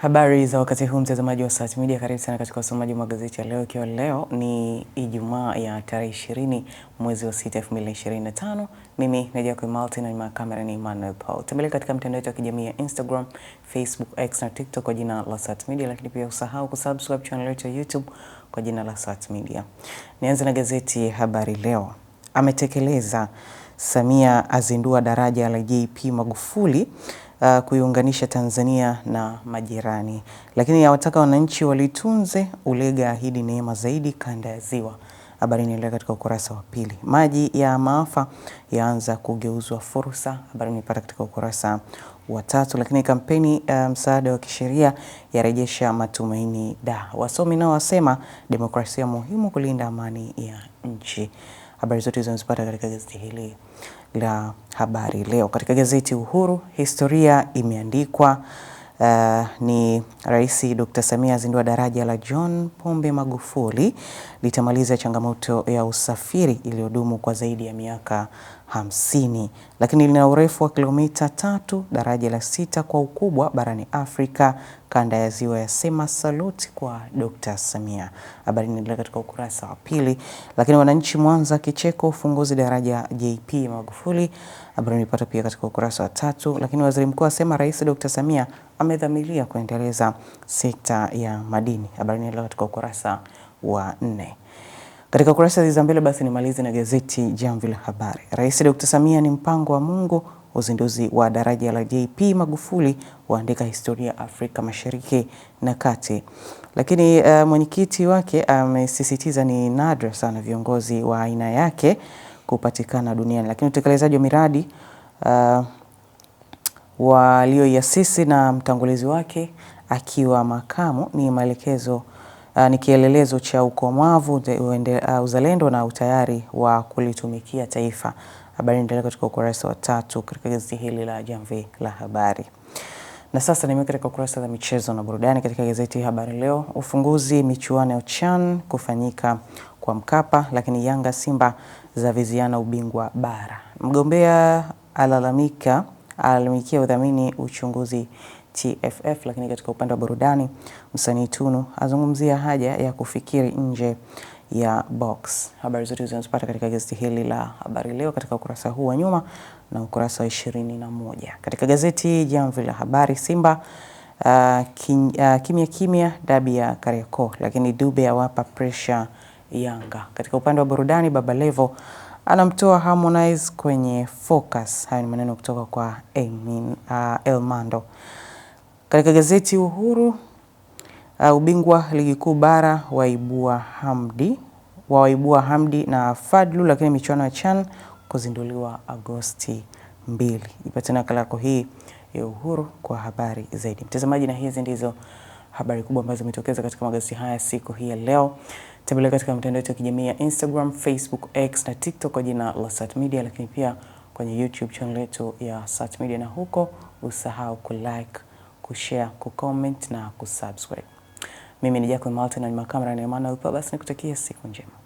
Habari za wakati huu mtazamaji wa Sat Media, karibu sana katika usomaji wa magazeti ya leo, ikiwa leo ni Ijumaa ya tarehe 20 mwezi wa 6 2025. Mimi ni Jacob Martin na nyuma ya kamera ni Emmanuel Paul. Tembelea katika mitandao yetu ya kijamii ya Instagram, Facebook, X na TikTok kwa jina la Sat Media, lakini pia usahau kusubscribe channel yetu ya YouTube kwa jina la Sat Media. Nianze na gazeti Habari Leo. Ametekeleza. Samia azindua daraja la JP Magufuli kuiunganisha Tanzania na majirani. Lakini awataka wananchi walitunze. Ulega ahidi neema zaidi kanda ya Ziwa. Habari inaendelea katika ukurasa wa pili. Maji ya maafa yaanza kugeuzwa fursa. Habari nimepata katika ukurasa wa 3. Lakini kampeni msaada wa kisheria yarejesha matumaini da. Wasomi nao wasema demokrasia muhimu kulinda amani ya nchi. Habari zote zinazopata katika gazeti hili la Habari Leo. Katika gazeti Uhuru, historia imeandikwa. Ni Rais Dr. Samia azindua daraja la John Pombe Magufuli, litamaliza changamoto ya usafiri iliyodumu kwa zaidi ya miaka 50. Lakini lina urefu wa kilomita 3, daraja la 6 kwa ukubwa barani Afrika, kanda ya Ziwa yasema saluti kwa Dr. Samia. Habari inaendelea katika ukurasa wa pili. Lakini wananchi Mwanza kicheko ufunguzi daraja JP Magufuli. Habari nilipata pia katika ukurasa wa 3. Lakini waziri mkuu asema Rais Dr. Samia amedhamiria kuendeleza sekta ya madini. Habari inaendelea katika ukurasa wa 4. Katika kurasa za mbele basi nimalize na gazeti Jamvi la Habari. Rais Dr. Samia ni mpango wa Mungu, uzinduzi wa daraja la JP Magufuli waandika historia Afrika Mashariki na Kati. Lakini mwenyekiti wake amesisitiza ni nadra sana viongozi wa aina yake kupatikana duniani. Lakini utekelezaji wa miradi walioiasisi na mtangulizi wake akiwa makamu ni maelekezo ni kielelezo cha ukomavu, uzalendo na utayari wa kulitumikia taifa. Habari inaendelea katika ukurasa wa 3 katika gazeti hili la Jamvi la Habari. Na sasa nimeweka katika ukurasa za michezo na burudani katika gazeti Habari Leo. Ufunguzi michuano ya CHAN kufanyika kwa Mkapa, lakini Yanga Simba za viziana ubingwa bara. Mgombea alalamikia udhamini uchunguzi TFF. Lakini katika upande wa burudani, msanii Tunu azungumzia haja ya kufikiri nje ya box. Habari zote zinazopata katika gazeti hili la Habari Leo katika ukurasa huu wa nyuma na ukurasa wa 21. Katika gazeti Jamvi la Habari, Simba kimya dabi ya Kariakoo, lakini Dube awapa pressure Yanga. Katika upande wa burudani, Baba Levo anamtoa Harmonize kwenye focus. Haya ni maneno kutoka kwa Elmando. Katika gazeti Uhuru, ubingwa ligi kuu bara waibua Hamdi na Fadlu, lakini michuano ya CHAN kuzinduliwa Agosti 2. Ipate nakala yako hii ya Uhuru kwa habari zaidi. Mtazamaji, na hizi ndizo habari kubwa ambazo zimetokeza katika magazeti haya siku hii ya leo. Tembelea katika mitandao yetu ya kijamii ya Instagram, Facebook, X na TikTok kwa jina la Sat Media, lakini pia kwenye YouTube channel yetu ya Sat Media, na huko usahau kulike, kushare, kucomment na kusubscribe. Mimi ni Jacob Martin na ni makamera na Emmanuel Paul. Basi nikutakia siku njema.